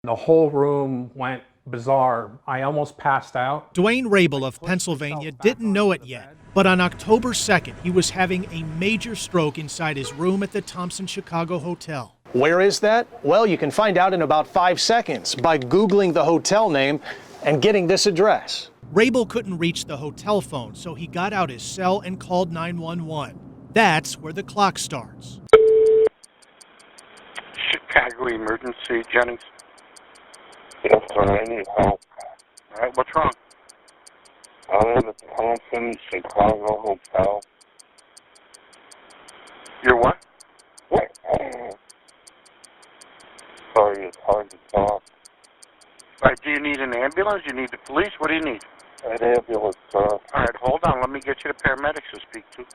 The whole room went bizarre. I almost passed out. Dwayne Rabel of Pennsylvania didn't know it yet, but on October 2nd, he was having a major stroke inside his room at the Thompson Chicago Hotel. Where is that? Well, you can find out in about 5 seconds by Googling the hotel name and getting this address. Rabel couldn't reach the hotel phone, so he got out his cell and called 911. That's where the clock starts. Chicago Emergency, Jennings. Yes, sir, I need help. All right, what's wrong? I'm in the Thompson Chicago Hotel. You're what? Sorry, it's hard to talk. All right, do you need an ambulance? Do you need the police? What do you need? An ambulance, sir. All right, hold on. Let me get you the paramedics to speak to.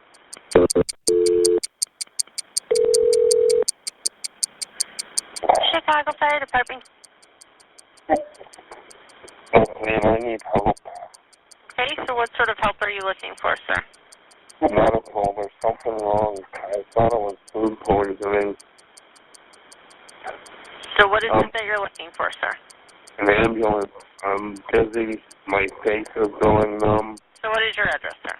Chicago Fire Department. I need help. Okay, so what sort of help are you looking for, sir? Medical, there's something wrong. I thought it was food poisoning. So what is it that you're looking for, sir? An ambulance. I'm dizzy. My face is going numb. So what is your address, sir?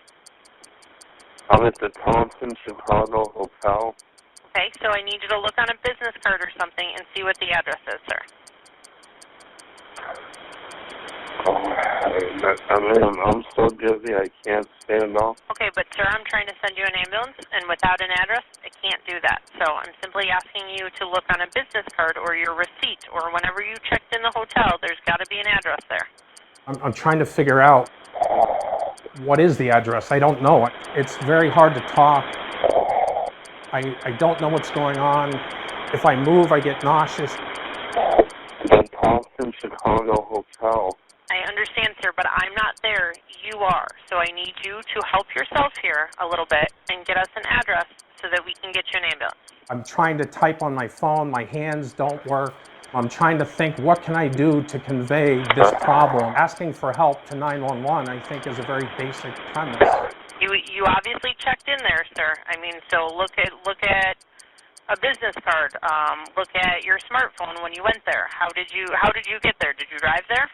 I'm at the Thompson Chicago Hotel. Okay, so I need you to look on a business card or something and see what the address is, sir. I'm so dizzy I can't stand up. Okay, but sir, I'm trying to send you an ambulance, and without an address, I can't do that. So I'm simply asking you to look on a business card or your receipt, or whenever you checked in the hotel, there's got to be an address there. I'm trying to figure out what is the address. I don't know. It's very hard to talk. I don't know what's going on. If I move, I get nauseous. The Thompson Chicago Hotel. I understand, sir, but I'm not there. You are. So I need you to help yourself here a little bit and get us an address so that we can get you an ambulance. I'm trying to type on my phone. My hands don't work. I'm trying to think, what can I do to convey this problem? Asking for help to 911, I think, is a very basic premise. You obviously checked in there, sir. I mean, so look at a business card. Look at your smartphone when you went there. How did you get there? Did you drive there?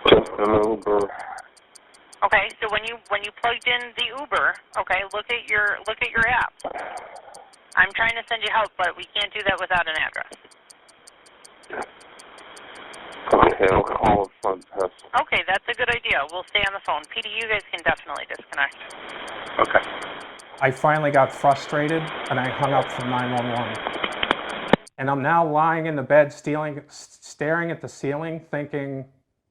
Just an Uber. Okay, so when you plugged in the Uber, okay, look at your app. I'm trying to send you help, but we can't do that without an address. Okay, I'll call the front desk. Okay, that's a good idea. We'll stay on the phone. Petey, you guys can definitely disconnect. Okay. I finally got frustrated, and I hung up from 911. And I'm now lying in the bed, staring at the ceiling, thinking,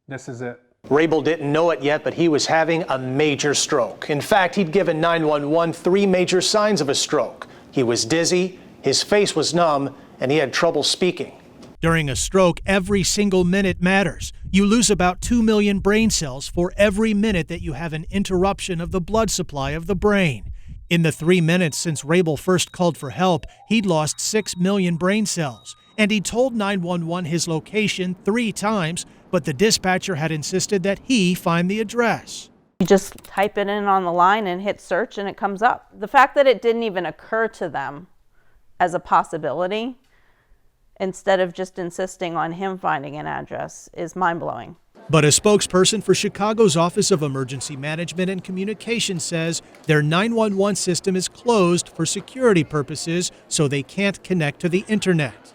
this is it. Rabel didn't know it yet, but he was having a major stroke. In fact, he'd given 911 3 major signs of a stroke. He was dizzy, his face was numb, and he had trouble speaking. During a stroke, every single minute matters. You lose about 2 million brain cells for every minute that you have an interruption of the blood supply of the brain. In the 3 minutes since Rabel first called for help, he'd lost 6 million brain cells. And he told 911 his location 3 times, but the dispatcher had insisted that he find the address. You just type it in on the line and hit search and it comes up. The fact that it didn't even occur to them as a possibility, instead of just insisting on him finding an address, is mind-blowing. But a spokesperson for Chicago's Office of Emergency Management and Communication says their 911 system is closed for security purposes, so they can't connect to the internet.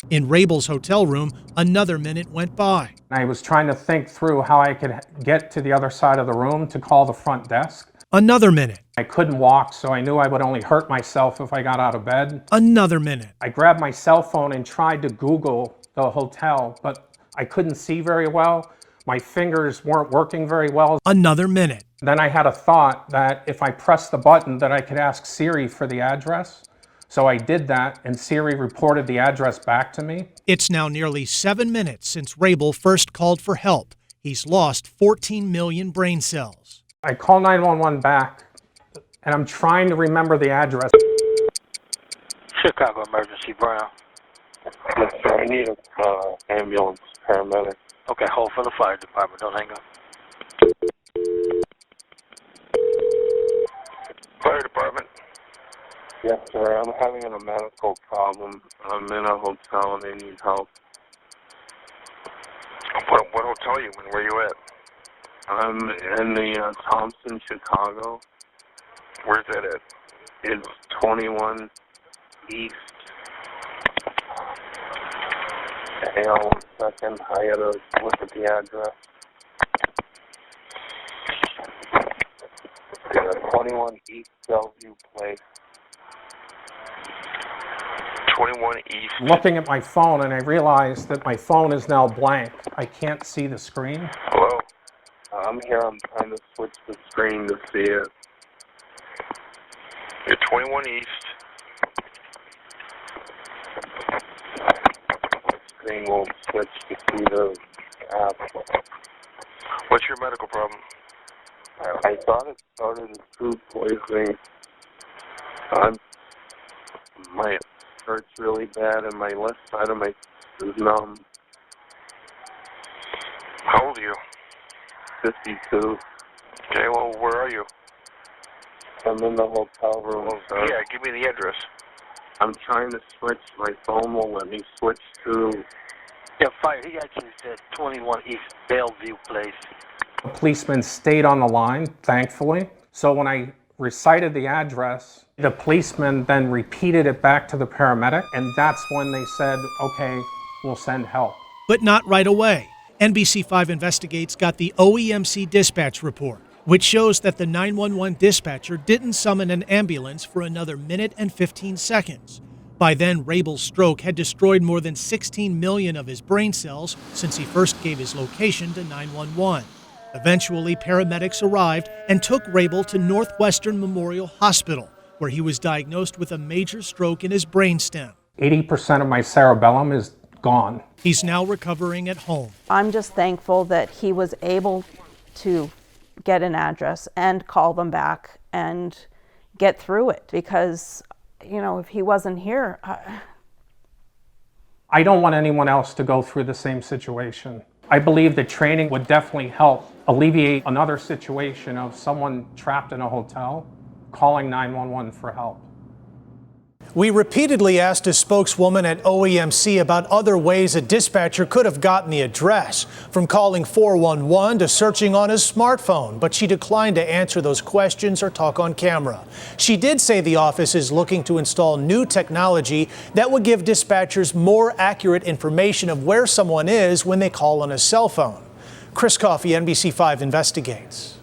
In Rabel's hotel room, another minute went by. I was trying to think through how I could get to the other side of the room to call the front desk. Another minute. I couldn't walk, so I knew I would only hurt myself if I got out of bed. Another minute. I grabbed my cell phone and tried to Google the hotel, but I couldn't see very well. My fingers weren't working very well. Another minute. Then I had a thought that if I pressed the button that I could ask Siri for the address. So I did that, and Siri reported the address back to me. It's now nearly 7 minutes since Rabel first called for help. He's lost 14 million brain cells. I call 911 back, and I'm trying to remember the address. Chicago Emergency, Brown. Yes, sir, I need an ambulance, paramedic. Okay, hold for the fire department. Don't hang up. Fire department. Yes, sir. I'm having a medical problem. I'm in a hotel and I need help. What hotel are you in? Where you at? I'm in the Thompson, Chicago. Where's that at? It's 21 East. Hang on 1 second. I gotta look at the address. Yeah, 21 East Bellevue Place. 21 East. Looking at my phone, and I realize that my phone is now blank. I can't see the screen. Hello? I'm here. I'm trying to switch the screen to see it. You're 21 East. Screen won't switch to see the app. What's your medical problem? I thought it started as food poisoning. My hurts really bad, and my left side of my is numb. How old are you? 52. Okay, well, where are you? I'm in the hotel room. Sir. Yeah, give me the address. I'm trying to switch. My phone won't let me switch to. Yeah, fire. He actually said 21 East Bellevue Place. The policeman stayed on the line, thankfully. So when I recited the address, the policeman then repeated it back to the paramedic, and that's when they said, okay, we'll send help. But not right away. NBC5 Investigates got the OEMC dispatch report, which shows that the 911 dispatcher didn't summon an ambulance for another minute and 15 seconds. By then, Rabel's stroke had destroyed more than 16 million of his brain cells since he first gave his location to 911. Eventually, paramedics arrived and took Rabel to Northwestern Memorial Hospital, where he was diagnosed with a major stroke in his brainstem. 80% of my cerebellum is gone. He's now recovering at home. I'm just thankful that he was able to get an address and call them back and get through it, because, you know, if he wasn't here, I don't want anyone else to go through the same situation. I believe that training would definitely help alleviate another situation of someone trapped in a hotel calling 911 for help. We repeatedly asked a spokeswoman at OEMC about other ways a dispatcher could have gotten the address, from calling 411 to searching on his smartphone, but she declined to answer those questions or talk on camera. She did say the office is looking to install new technology that would give dispatchers more accurate information of where someone is when they call on a cell phone. Chris Coffey, NBC5 Investigates.